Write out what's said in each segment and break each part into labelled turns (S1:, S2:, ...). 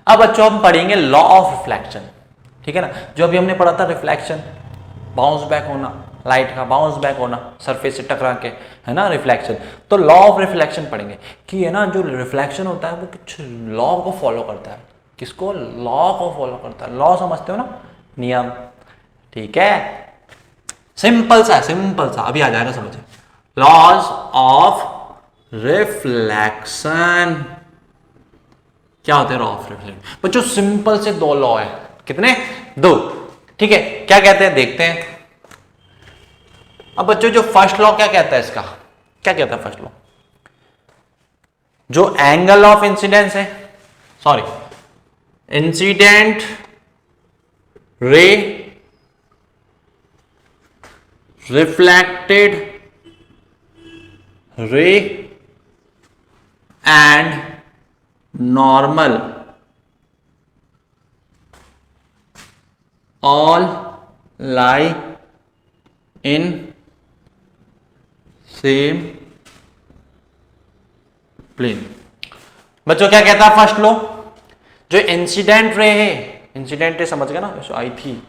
S1: अब बच्चों हम पढ़ेंगे लॉ ऑफ रिफ्लेक्शन, ठीक है ना, जो अभी हमने पढ़ा था रिफ्लेक्शन, बाउंस बैक होना, लाइट का बाउंस बैक होना सरफेस से टकरा के, है ना, रिफ्लेक्शन। तो लॉ ऑफ रिफ्लेक्शन पढ़ेंगे कि है ना जो रिफ्लेक्शन होता है वो कुछ लॉ को फॉलो करता है। किसको? लॉ को फॉलो करता है। लॉ समझते हो ना, नियम, ठीक है, सिंपल सा है, सिंपल सा, अभी आ जाएगा समझ। लॉज ऑफ रिफ्लेक्शन क्या होते हैं? लॉ ऑफ रिफ्लेक्शन बच्चों सिंपल से दो लॉ है। कितने? दो, ठीक है। क्या कहते हैं देखते हैं। अब बच्चों जो फर्स्ट लॉ क्या कहता है इसका, क्या कहता है फर्स्ट लॉ? जो एंगल ऑफ इंसिडेंस है, sorry, incident ray reflected ray and normal all lie in same plane। बच्चों क्या कहता है फर्स्ट लॉ? जो इंसिडेंट रे है, इंसिडेंट रे समझ गए ना, आई थी,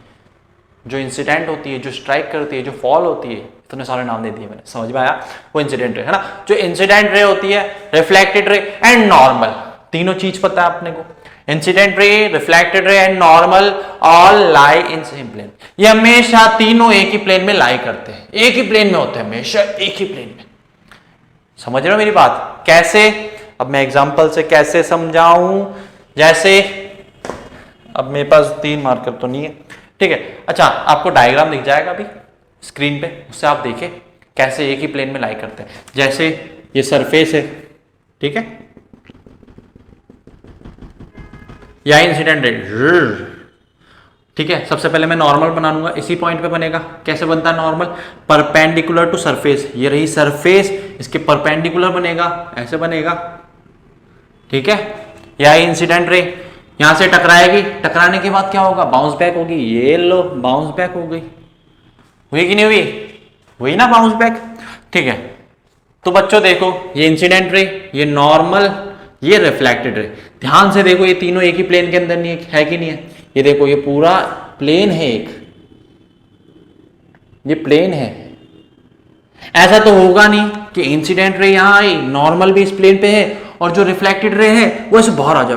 S1: जो इंसिडेंट होती है, जो स्ट्राइक करती है, जो फॉल होती है, इतने सारे नाम दे दिए मैंने, समझ में आया? वो इंसिडेंट रे है ना। जो इंसिडेंट रे होती है, रिफ्लेक्टेड रे एंड नॉर्मल, तीनों चीज पता है अपने को। Incident ray, reflected ray and normal all lie in same plane. ये हमेशा तीनों एक ही प्लेन में लाई करते हैं, एक ही प्लेन में होते हैं, हमेशा एक ही प्लेन में। समझ रहे हो मेरी बात? कैसे? अब मैं एग्जांपल से कैसे समझाऊं। जैसे अब मेरे पास 3 मार्कर तो नहीं है, ठीक है। अच्छा, आपको डायग्राम दिख जाएगा अभी स्क्रीन पे, उससे आप देखिए कैसे एक ही प्लेन में लाई करते हैं। जैसे ये सरफेस है, ठीक है, या इंसिडेंट रे, ठीक है। सबसे पहले मैं नॉर्मल बना लूंगा, इसी पॉइंट पे बनेगा। कैसे बनता है नॉर्मल? परपेंडिकुलर टू सरफेस, ये रही सरफेस, इसके परपेंडिकुलर बनेगा, ऐसे बनेगा, ठीक है। या इंसिडेंट रे यहां से टकराएगी, टकराने के बाद क्या होगा? बाउंस बैक होगी। ये लो, बाउंस बैक हो गई, हुई कि नहीं हुई? हुई ना बाउंस बैक, ठीक है। तो बच्चों देखो, ये इंसिडेंट रे, ये नॉर्मल, ये रिफ्लेक्टेड रे। ध्यान से देखो, ये तीनों एक ही प्लेन के अंदर नहीं है कि नहीं है? ये देखो, ये पूरा प्लेन है, एक ये प्लेन है। ऐसा तो होगा नहीं कि इंसिडेंट रे यहां आई, नॉर्मल भी इस प्लेन पे है, और जो रिफ्लेक्टेड रे है वो ऐसे बाहर आ जाए,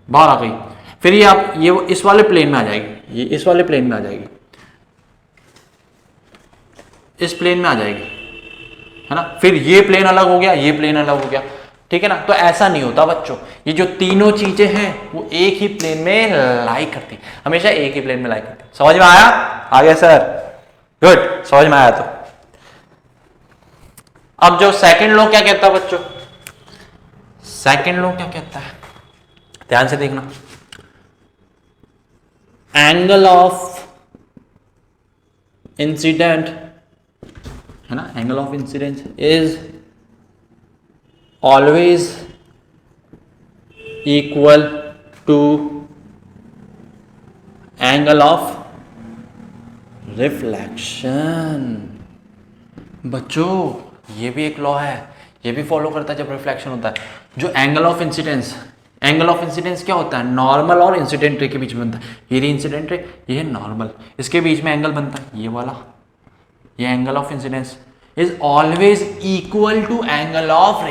S1: बाहर आ गई, फिर ये आप ये इस वाले प्लेन में आ जाएगी, ये इस वाले प्लेन में आ जाएगी, इस प्लेन में आ जाएगी, है ना। फिर ये प्लेन अलग हो गया, ये प्लेन अलग हो गया, ठीक है ना। तो ऐसा नहीं होता बच्चों, ये जो तीनों चीजें हैं वो एक ही प्लेन में लाई करती, हमेशा एक ही प्लेन में लाई करती। समझ में आया? आ गया सर, गुड, समझ में आया। तो अब जो सेकंड लॉ क्या कहता है बच्चों? सेकंड लॉ क्या कहता है, ध्यान से देखना। एंगल ऑफ इंसिडेंट, है ना, angle of incidence is always equal to angle of reflection. बच्चों ये भी एक लॉ है, ये भी फॉलो करता है जब रिफ्लेक्शन होता है। जो angle of incidence, angle of incidence क्या होता है? नॉर्मल और इंसिडेंट रे के बीच में बनता है। ये रही इंसिडेंट रे, ये है नॉर्मल, इसके बीच में एंगल बनता है ये वाला, ये angle of incidence is always equal to angle of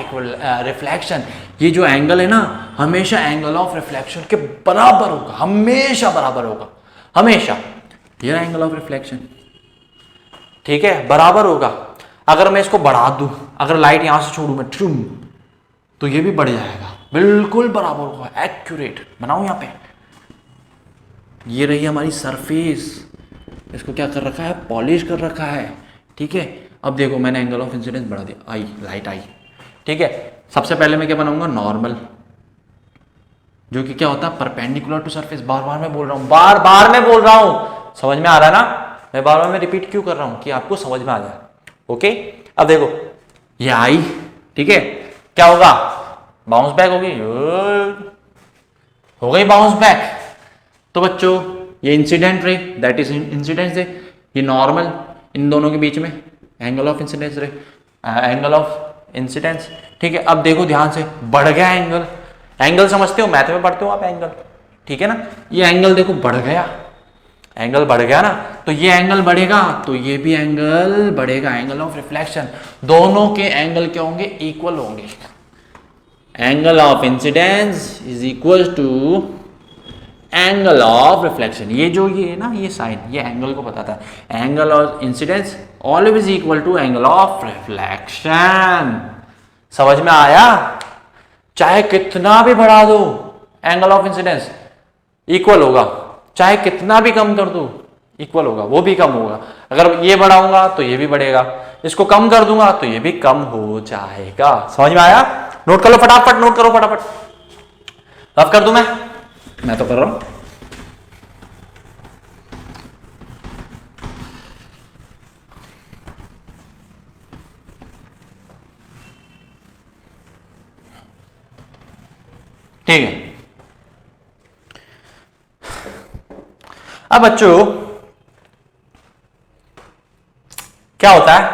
S1: reflection. ये जो एंगल है ना, हमेशा एंगल ऑफ रिफ्लेक्शन के बराबर होगा, हमेशा बराबर होगा, हमेशा। ये एंगल ऑफ रिफ्लेक्शन, ठीक है, बराबर होगा। अगर मैं इसको बढ़ा दूं, अगर लाइट यहां से छोड़ू मैं, तो ये भी बढ़ जाएगा, बिल्कुल बराबर होगा, एक्यूरेट। बनाऊं यहां पे, ये रही हमारी सरफेस, इसको क्या कर रखा है? पॉलिश कर रखा है, ठीक है। अब देखो मैंने एंगल ऑफ इंसिडेंस बढ़ा दिया, आई लाइट आई, ठीक है। सबसे पहले मैं क्या बनाऊंगा? नॉर्मल, जो कि क्या होता है? Perpendicular to surface. बार बार मैं बोल रहा हूं, बार बार मैं बोल रहा हूं, समझ में आ रहा है ना? मैं बार बार मैं रिपीट क्यों कर रहा हूं? कि आपको समझ में आ जाए, ओके। अब देखो ये आई, ठीक है, क्या होगा? बाउंस बैक होगी, हो गई बाउंस बैक। तो बच्चों ये incident ray, that is incidence रे, ये नॉर्मल, इन दोनों के बीच में एंगल ऑफ इंसिडेंस रे, एंगल ऑफ इंसिडेंस, ठीक है। अब देखो ध्यान से, बढ़ गया एंगल, एंगल समझते हो, मैथ में पढ़ते हो आप एंगल, ठीक है ना। ये एंगल देखो बढ़ गया, एंगल बढ़ गया ना, तो ये एंगल बढ़ेगा तो ये भी एंगल बढ़ेगा, एंगल ऑफ रिफ्लेक्शन। दोनों के एंगल क्या होंगे, इक्वल होंगे। Angle of incidence is equal to angle of reflection. ये जो ये है ना, ये साइन, ये एंगल को बताता है। Angle of incidence always equal to angle of reflection. समझ में आया? चाहे कितना भी बढ़ा दो एंगल ऑफ इंसिडेंस इक्वल होगा, चाहे कितना भी कम कर दो इक्वल होगा, वो भी कम होगा। अगर ये बढ़ाऊंगा तो ये भी बढ़ेगा, इसको कम कर दूंगा तो ये भी कम हो जाएगा। समझ में आया? नोट कर लो फटाफट, नोट करो फटाफट। रफ कर दूं मैं तो कर रहा हूं। ठीक है, अब बच्चों क्या होता है,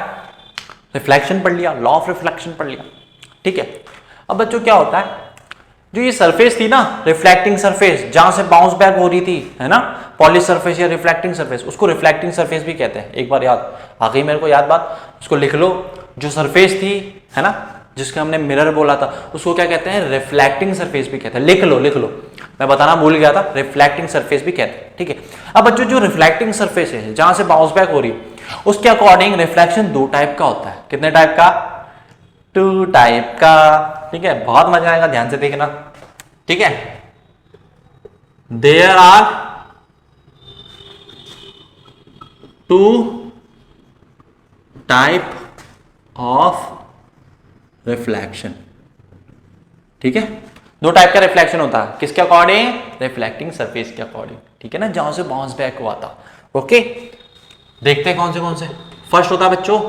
S1: रिफ्लेक्शन पढ़ लिया, लॉ ऑफ रिफ्लेक्शन पढ़ लिया, ठीक है। अब बच्चों क्या होता है, जो ये सरफेस थी ना, रिफ्लेक्टिंग सरफेस, जहां से बाउंस बैक हो रही थी, है ना, पॉलिश सरफेस या रिफ्लेक्टिंग सरफेस, उसको रिफ्लेक्टिंग सरफेस भी कहते हैं। एक बार याद आ गई मेरे को याद बात, उसको लिख लो। जो सरफेस थी, है ना, जिसका हमने मिरर बोला था, उसको क्या कहते हैं, रिफ्लेक्टिंग सरफेस भी कहते हैं। लिख लो लिख लो, मैं बताना भूल गया था, रिफ्लेक्टिंग सरफेस भी कहते हैं, ठीक है। अब बच्चों जो रिफ्लेक्टिंग सरफेस है, जहां से बाउंस बैक हो रही है, उसके अकॉर्डिंग रिफ्लेक्शन दो टाइप का होता है। कितने टाइप का? टू टाइप का, ठीक है। बहुत मजा आएगा, ध्यान से देखना, ठीक है। There are two type of reflection, ठीक है। दो टाइप का रिफ्लेक्शन होता है, किसके अकॉर्डिंग? रिफ्लेक्टिंग सरफेस के अकॉर्डिंग, ठीक है ना, जहां से बाउंस बैक हुआ था। ओके, देखते हैं कौन से। फर्स्ट होता है बच्चों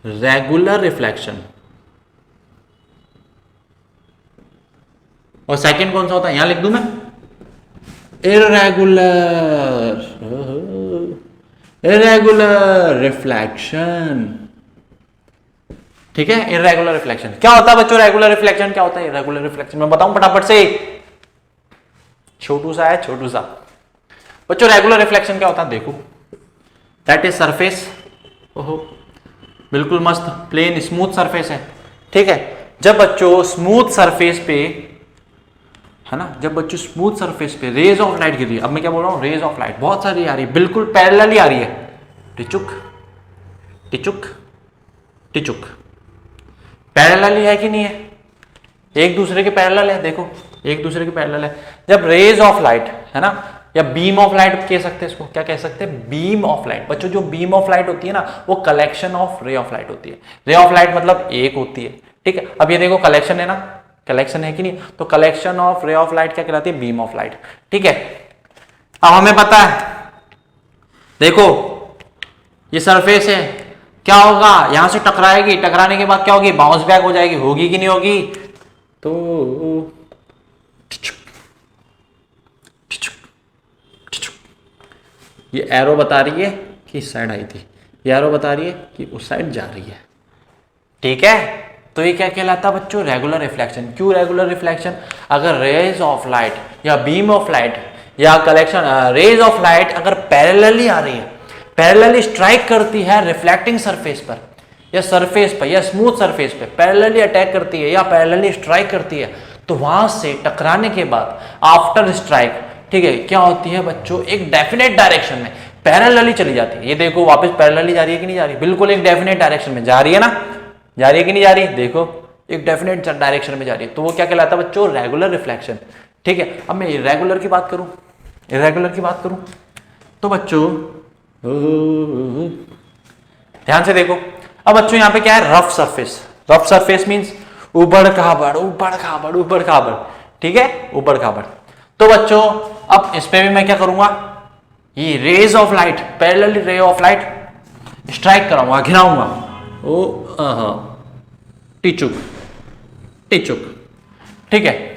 S1: रेगुलर रिफ्लेक्शन, और सेकंड कौन सा होता है, यहां लिख दूं मैं, इरेगुलर रिफ्लेक्शन, ठीक है। इरेगुलर रिफ्लेक्शन क्या होता है बच्चों, रेगुलर रिफ्लेक्शन क्या होता है? इरेगुलर रिफ्लेक्शन मैं बताऊं फटाफट से, छोटू सा है, छोटू सा। बच्चों रेगुलर रिफ्लेक्शन क्या होता है, देखो, दैट इज सरफेस, ओहो बिल्कुल मस्त प्लेन स्मूथ सरफेस है, ठीक है। जब बच्चों स्मूथ सरफेस पे, है ना, जब बच्चों स्मूथ सरफेस पे रेज ऑफ लाइट गिर रही है, अब मैं क्या बोल रहा हूं, रेज ऑफ लाइट बहुत सारी आ रही है, बिल्कुल पैरेलली आ रही है, टिचुक टिचुक टिचुक, पैरेलली है कि नहीं है, एक दूसरे के पैरेलल है, देखो एक दूसरे के पैरेलल है। जब रेज ऑफ लाइट, है ना, या बीम ऑफ लाइट कह सकते हैं इसको, क्या कह सकते हैं, बीम ऑफ लाइट। बच्चों जो बीम ऑफ लाइट होती है ना, वो कलेक्शन ऑफ रे ऑफ लाइट होती है। रे ऑफ लाइट मतलब एक होती है, ठीक है। अब ये देखो कलेक्शन है ना, कलेक्शन है कि नहीं, तो कलेक्शन ऑफ रे ऑफ लाइट क्या कहलाती है, बीम ऑफ लाइट, ठीक है। अब हमें पता है, देखो ये सरफेस है, क्या होगा, यहां से टकराएगी, टकराने के बाद क्या होगी, बाउंस बैक हो जाएगी, होगी कि नहीं होगी, तो ये एरो बता रही है कि इस साइड आई थी, ये एरो बता रही है कि उस साइड जा रही है, ठीक है। तो ये क्या कहलाता है बच्चों, रेगुलर रिफ्लेक्शन। क्यों रेगुलर रिफ्लेक्शन? अगर रेज ऑफ लाइट या बीम ऑफ लाइट या कलेक्शन रेज ऑफ लाइट अगर पैरेलली आ रही है, पैरेलली स्ट्राइक करती है रिफ्लेक्टिंग सरफेस पर या सरफेस पर या स्मूथ सरफेस पे, पैरेलली अटैक करती है या पैरेलली स्ट्राइक करती है, तो वहां से टकराने के बाद आफ्टर स्ट्राइक, ठीक है, क्या होती है बच्चों, एक डेफिनेट डायरेक्शन में पैरेलली चली जाती है। ये देखो वापस पैरेलली जा रही है कि नहीं जा रही, बिल्कुल एक डेफिनेट डायरेक्शन में जा रही है ना, जा रही है कि नहीं जा रही, देखो एक डेफिनेट डायरेक्शन में जा रही है, तो वो क्या कहलाता है बच्चों, रेगुलर रिफ्लेक्शन, ठीक है। अब मैं इरेगुलर की बात करूं, इरेगुलर की बात करूं तो बच्चों ध्यान से देखो। अब बच्चों यहां पे क्या है, rough surface. Rough surface means उबड़ खाबड़ उबड़ खाबड़ उबड़ खाबड़, ठीक है, उबड़ खाबड़। तो बच्चों अब इस पे भी मैं क्या करूंगा, ये rays of light, parallel ray of light strike कराऊंगा, घिराऊंगा, ओ टिचुक टिचुक, ठीक है।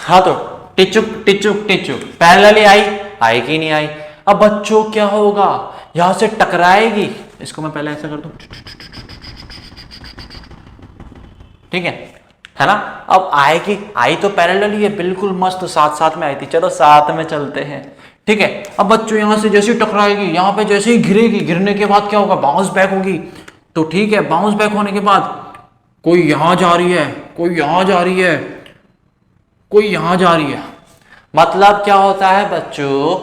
S1: हाँ तो टिचुक टिचुक टिचुक पैरेलली आई कि नहीं आई। अब बच्चों क्या होगा, यहां से टकराएगी, इसको मैं पहले ऐसा कर दूं, ठीक है ना। अब आएगी, आई तो पैरेलली है, बिल्कुल मस्त साथ साथ में आई थी, चलो साथ में चलते हैं, ठीक है। अब बच्चों यहां से जैसे ही टकराएगी, यहां पे जैसे ही गिरेगी, गिरने के बाद क्या होगा, बाउंस बैक होगी, तो ठीक है, बाउंस बैक होने के बाद कोई यहां जा रही है, कोई यहां जा रही है, कोई यहां जा रही है, मतलब क्या होता है बच्चों,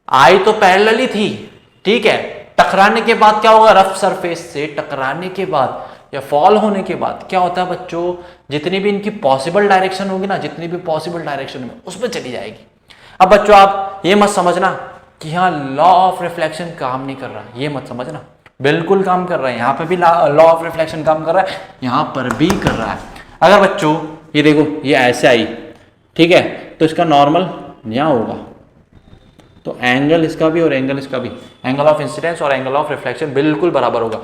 S1: आई तो पैरेलली थी, ठीक है, टकराने के बाद क्या होगा, रफ सरफेस से टकराने के बाद या फॉल होने के बाद क्या होता है बच्चों, जितनी भी इनकी पॉसिबल डायरेक्शन होगी ना, जितनी भी पॉसिबल डायरेक्शन में उसमें चली जाएगी। अब बच्चों आप ये मत समझना कि हाँ लॉ ऑफ रिफ्लेक्शन काम नहीं कर रहा, ये मत समझना, बिल्कुल काम कर रहा है, यहाँ पे भी लॉ ऑफ रिफ्लेक्शन काम कर रहा है, यहाँ पर भी कर रहा है। अगर बच्चों ये देखो, ये ऐसे आई, ठीक है, तो इसका नॉर्मल यहाँ होगा, तो एंगल इसका भी और एंगल इसका भी, एंगल ऑफ इंसिडेंस और एंगल ऑफ रिफ्लेक्शन बिल्कुल बराबर होगा।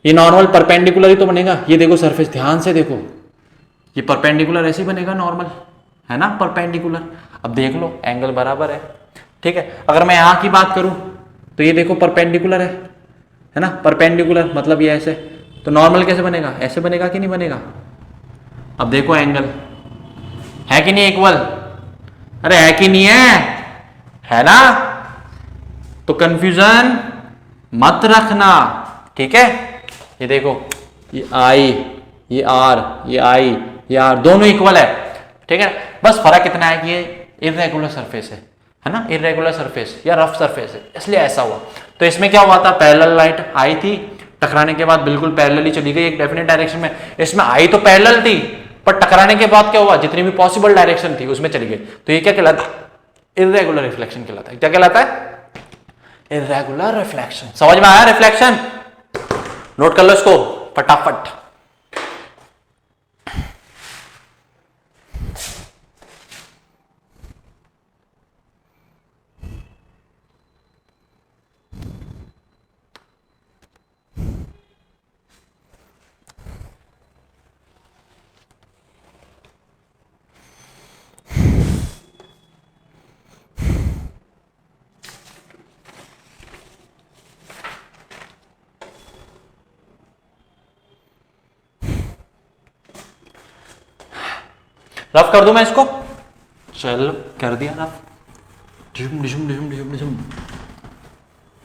S1: ये नॉर्मल परपेंडिकुलर ही तो बनेगा, ये देखो सरफेस, ध्यान से देखो, ये परपेंडिकुलर ऐसे ही बनेगा नॉर्मल, है ना, परपेंडिकुलर। अब देख लो एंगल बराबर है, ठीक है। अगर मैं यहाँ की बात करूं तो ये देखो परपेंडिकुलर है ना, परपेंडिकुलर मतलब ये ऐसे, तो नॉर्मल कैसे बनेगा, ऐसे बनेगा कि नहीं बनेगा। अब देखो एंगल है कि नहीं इक्वल, अरे है कि नहीं है ना, तो कंफ्यूजन मत रखना, ठीक है। ये देखो, ये आई, ये आर, ये आई, ये आर, दोनों इक्वल है, ठीक है। बस फर्क इतना है कि ये इर्रेगुलर सरफेस है ना, इर्रेगुलर सरफेस या रफ सरफेस है, इसलिए ऐसा हुआ। तो इसमें क्या हुआ था, पैरेलल लाइट आई थी, टकराने के बाद बिल्कुल पैरेलली चली गई एक डेफिनेट डायरेक्शन में, इसमें आई तो पैरेलल थी, पर टकराने के बाद क्या हुआ, जितनी भी पॉसिबल डायरेक्शन थी उसमें चली गई, तो ये क्या कहलाता है, इर्रेगुलर रिफ्लेक्शन कहलाता है। क्या कहलाता है, इर्रेगुलर रिफ्लेक्शन। समझ में आया रिफ्लेक्शन, नोट कर लो इसको फटाफट। रफ कर दूं मैं इसको, चल कर दिया रफ, डिशुम डिशुम डिशुम डिशुम डिशुम।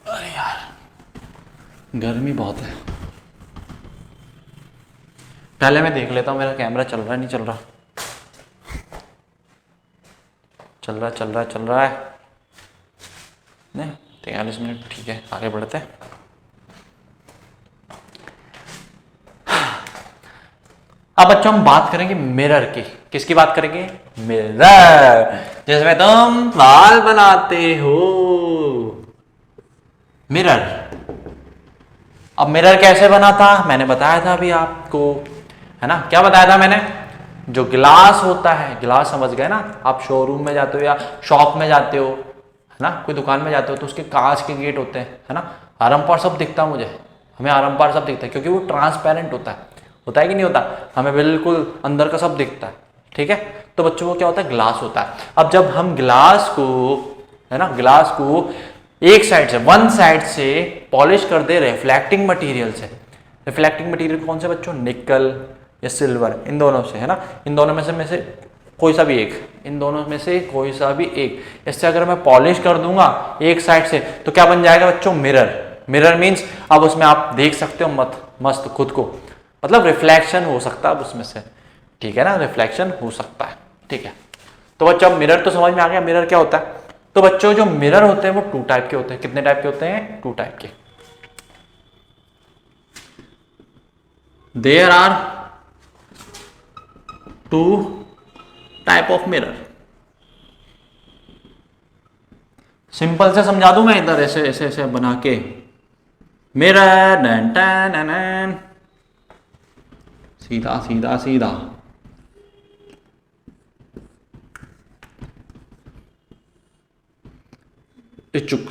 S1: अरे यार गर्मी बहुत है, पहले मैं देख लेता हूं मेरा कैमरा चल रहा है नहीं चल रहा, चल रहा चल रहा चल रहा है नहीं, 43 मिनट, ठीक है आगे बढ़ते हैं। अब बच्चों हम बात करेंगे मिरर की, किसकी बात करेंगे, मिरर, जिसमें तुम बाल बनाते हो, मिरर। अब मिरर कैसे बना था, मैंने बताया था अभी आपको, है ना, क्या बताया था मैंने, जो ग्लास होता है, ग्लास समझ गए ना, आप शोरूम में जाते हो या शॉप में जाते हो, है ना, कोई दुकान में जाते हो तो उसके कांच के गेट होते हैं, है ना, आरम पार सब दिखता है मुझे, हमें आरम पार सब दिखता है क्योंकि वो ट्रांसपेरेंट होता है कि नहीं होता, हमें बिल्कुल अंदर का सब दिखता है, ठीक है। तो बच्चों को क्या होता है, ग्लास होता है। अब जब हम ग्लास को, है ना, ग्लास को एक साइड से, वन साइड से पॉलिश कर दे रिफ्लेक्टिंग मटेरियल से, रिफ्लेक्टिंग मटेरियल कौन से बच्चों, निकल या सिल्वर, इन दोनों से, है ना, इन दोनों में से कोई सा भी एक, इन दोनों में से कोई सा भी एक, इससे अगर मैं पॉलिश कर दूंगा एक साइड से तो क्या बन जाएगा बच्चों, मिरर। मिरर मीन्स अब उसमें आप देख सकते हो मस्त खुद को, मतलब रिफ्लेक्शन हो सकता है उसमें से, ठीक है ना, रिफ्लेक्शन हो सकता है, ठीक है। तो बच्चों अब मिरर तो समझ में आ गया, मिरर क्या होता है। तो बच्चों जो मिरर होते हैं वो 2 टाइप के होते हैं, कितने टाइप के होते हैं, 2 टाइप के। There are 2 type of mirror. Simple से समझा दूं मैं इधर, ऐसे ऐसे ऐसे बना के, मिरर डन टन टन, सीधा सीधा सीधा, इचुक।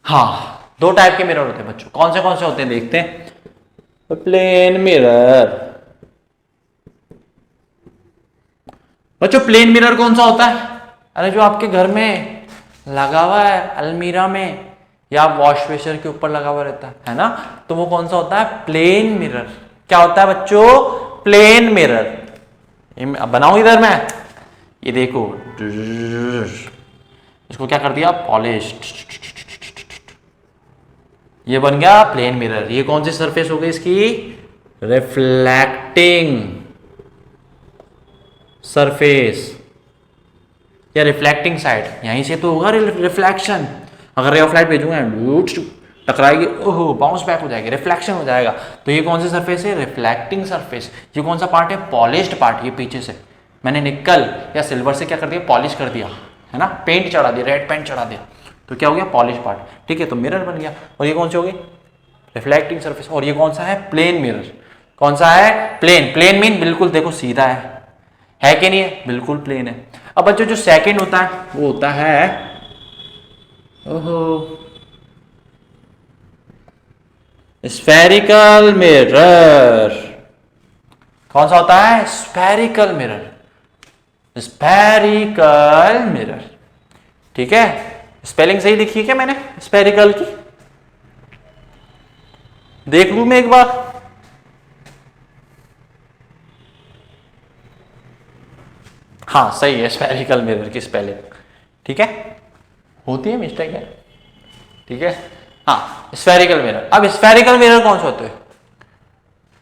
S1: हाँ 2 टाइप के मिरर होते हैं बच्चों, कौन से होते हैं देखते हैं। प्लेन मिरर, बच्चों प्लेन मिरर कौन सा होता है? अरे जो आपके घर में लगा हुआ है अलमीरा में या वॉश बेसिन के ऊपर लगा हुआ रहता है ना, तो वो कौन सा होता है? Plane mirror. क्या होता है बच्चों? Plane mirror. बनाऊं इधर मैं, ये देखो, इसको क्या कर दिया? पॉलिश। ये बन गया प्लेन मिरर। ये कौन सी सरफेस हो गई इसकी? रिफ्लेक्टिंग सरफेस या रिफ्लेक्टिंग साइड। यहीं से तो होगा रिफ्लेक्शन। अगर रे ऑफ लाइट भेजूंगा, टकराएगी, ओहो, बाउंस बैक हो जाएगी, रिफ्लेक्शन हो जाएगा। तो ये कौन सी सरफेस है? Reflecting surface. ये कौन सा पार्ट है? Polished part. ये पीछे से मैंने निकल या सिल्वर से क्या कर दिया? पॉलिश कर दिया, है ना, पेंट चढ़ा दिया, रेड पेंट चढ़ा दिया, तो क्या हो गया? Polish part. ठीक है, तो मिरर बन गया। और ये कौन सी हो गई? Reflecting surface. और ये कौन सा है? Plane mirror. कौन सा है? प्लेन। प्लेन मीन बिल्कुल देखो सीधा है कि नहीं है? बिल्कुल प्लेन है। अब बच्चों जो सेकंड होता है वो होता है, ओहो, स्फेरिकल मिरर। कौन सा होता है? Spherical mirror. Spherical mirror. ठीक है, स्पेलिंग सही लिखी है क्या मैंने स्फेरिकल की? देख लूं मैं एक बार। हाँ सही है, स्फेरिकल मिरर की स्पेलिंग। ठीक है, होती है मिस्टेक है। ठीक है, हाँ स्फेरिकल मिरर। अब स्फेरिकल मिरर कौन से होते हैं?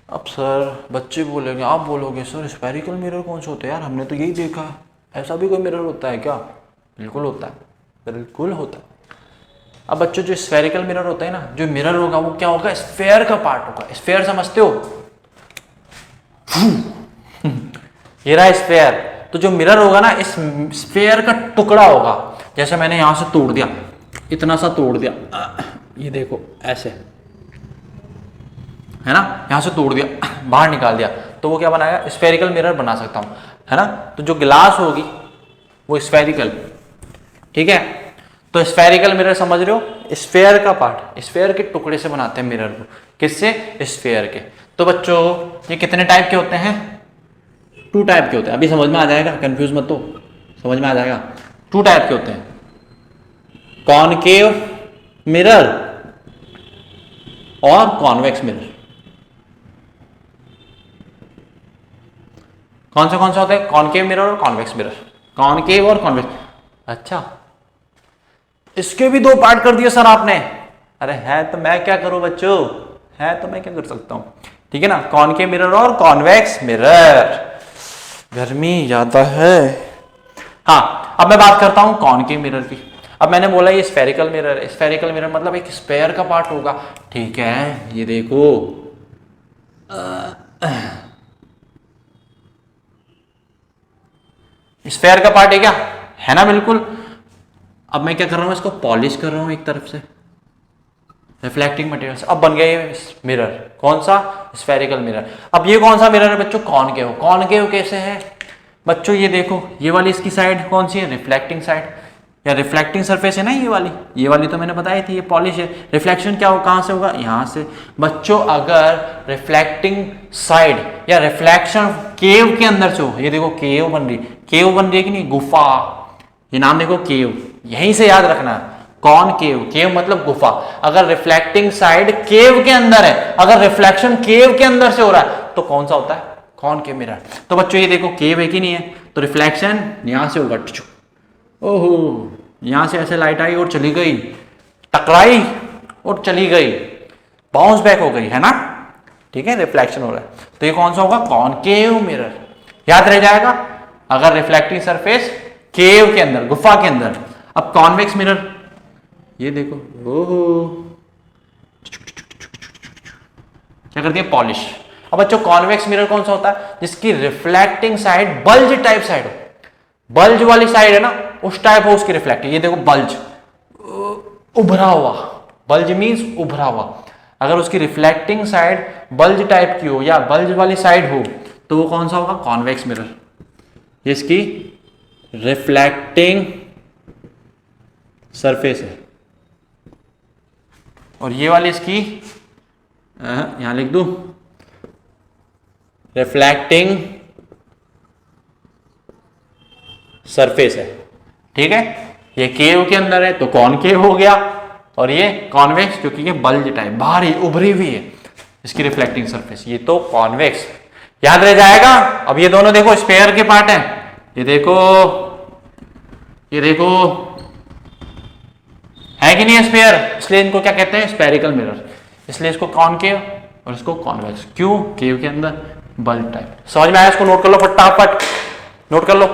S1: अब सर बच्चे बोलेंगे, आप बोलोगे सर स्फेरिकल मिरर कौन से होते हैं यार, हमने तो यही देखा है, ऐसा भी कोई मिरर होता है क्या? बिल्कुल होता है, बिल्कुल होता है। अब बच्चों जो स्फेरिकल मिरर होता है ना, जो मिरर होगा वो क्या होगा? स्फेयर का पार्ट होगा। स्फेयर समझते हो? ये रहा स्फेयर। तो जो मिरर होगा ना, इस स्फेयर का टुकड़ा होगा। जैसे मैंने यहां से तोड़ दिया, इतना सा तोड़ दिया, ये देखो ऐसे, है ना, यहां से तोड़ दिया, बाहर निकाल दिया, तो वो क्या बनाएगा? स्फेरिकल मिरर बना सकता हूं, है ना। तो जो ग्लास होगी वो स्फेरिकल। ठीक है, तो स्फेरिकल मिरर समझ रहे हो? स्फेयर का पार्ट, स्फेयर के टुकड़े से बनाते हैं मिरर को। किससे? स्फेयर के। तो बच्चों ये कितने टाइप के होते हैं? 2 टाइप के होते हैं। अभी समझ में आ जाएगा, कंफ्यूज मत हो, समझ में आ जाएगा। 2 टाइप के होते हैं, कॉनकेव मिरर और कॉन्वेक्स मिरर। कौन से होते हैं? कॉनकेव मिरर और कॉन्वेक्स मिरर। कॉनकेव और कॉन्वेक्स। अच्छा, इसके भी 2 पार्ट कर दिए सर आपने। अरे है तो मैं क्या करूं बच्चों, है तो मैं क्या कर सकता हूं। ठीक है ना, कॉनकेव मिरर और कॉन्वेक्स मिरर। गर्मी ज्यादा है। हाँ, अब मैं बात करता हूं कॉनकेव मिरर की। अब मैंने बोला ये स्फेरिकल मिरर है। स्फेरिकल मिरर मतलब एक स्फेयर का पार्ट होगा। ठीक है, ये देखो, स्फेयर का पार्ट है क्या? है ना, बिल्कुल। अब मैं क्या कर रहा हूं? इसको पॉलिश कर रहा हूं एक तरफ से रिफ्लेक्टिंग मटेरियल से। अब बन गया ये मिरर। कौन सा? Spherical mirror. अब ये कौन सा मिरर है बच्चों? कॉनकेव। कॉनकेव कैसे है बच्चों? ये देखो, ये वाली इसकी साइड कौन सी है? रिफ्लेक्टिंग साइड या रिफ्लेक्टिंग सरफेस है ना, ये वाली तो मैंने बताई थी, ये पॉलिश है। रिफ्लेक्शन क्या हो, कहां से होगा? यहां से। बच्चों अगर रिफ्लेक्टिंग साइड या रिफ्लेक्शन केव के अंदर से हो, ये देखो केव बन रही, केव बन रही है कि नहीं? गुफा। ये नाम देखो केव, यहीं से याद रखना। कॉनकेव, केव मतलब गुफा। अगर रिफ्लेक्टिंग साइड केव के अंदर है, अगर रिफ्लेक्शन केव के अंदर से हो रहा है, तो कौन सा होता है? Concave mirror. तो बच्चों ये देखो केव है कि नहीं है, तो रिफ्लेक्शन यहां से होगा। ओहो, यहां से ऐसे लाइट आई और चली गई, टकराई और चली गई, बाउंस बैक हो गई, है ना। ठीक है, रिफ्लेक्शन हो रहा है, तो ये कौन सा होगा? Concave mirror. याद रह जाएगा, अगर रिफ्लेक्टिंग सरफेस केव के अंदर, गुफा के अंदर। अब कॉन्वेक्स मिरर, ये देखो, ओहो, क्या करती है? पॉलिश। अब बच्चों कॉन्वेक्स मिरर कौन सा होता है? जिसकी reflecting side bulge type side हो, बल्ज वाली साइड है ना, उस टाइप हो उसकी रिफ्लेक्टिंग। ये देखो बल्ज, उभरा हुआ, बल्ज मींस उभरा हुआ। अगर उसकी रिफ्लेक्टिंग साइड बल्ज टाइप की हो या बल्ज वाली साइड हो, तो वो कौन सा होगा? Convex mirror. इसकी रिफ्लेक्टिंग सरफेस है, और ये वाली इसकी, यहां लिख दूं, रिफ्लेक्टिंग सरफेस है, ठीक है। ये केव के अंदर है तो कॉनकेव हो गया, और ये कॉन्वेक्स क्योंकि ये बल्ज टाइप बाहर उभरी हुई है इसकी रिफ्लेक्टिंग सरफेस, ये तो कॉन्वेक्स। याद रह जाएगा। अब ये दोनों देखो स्फेयर के पार्ट हैं, ये देखो है कि नहीं है स्फेयर, इसलिए इनको क्या कहते हैं, स्फेरिकल मिरर। इसलिए इसको कॉनकेव और इसको कॉन्वेक्स। क्यों? केव के अंदर बल्ज टाइप। समझ में आया? इसको नोट कर लो फटाफट, नोट कर लो।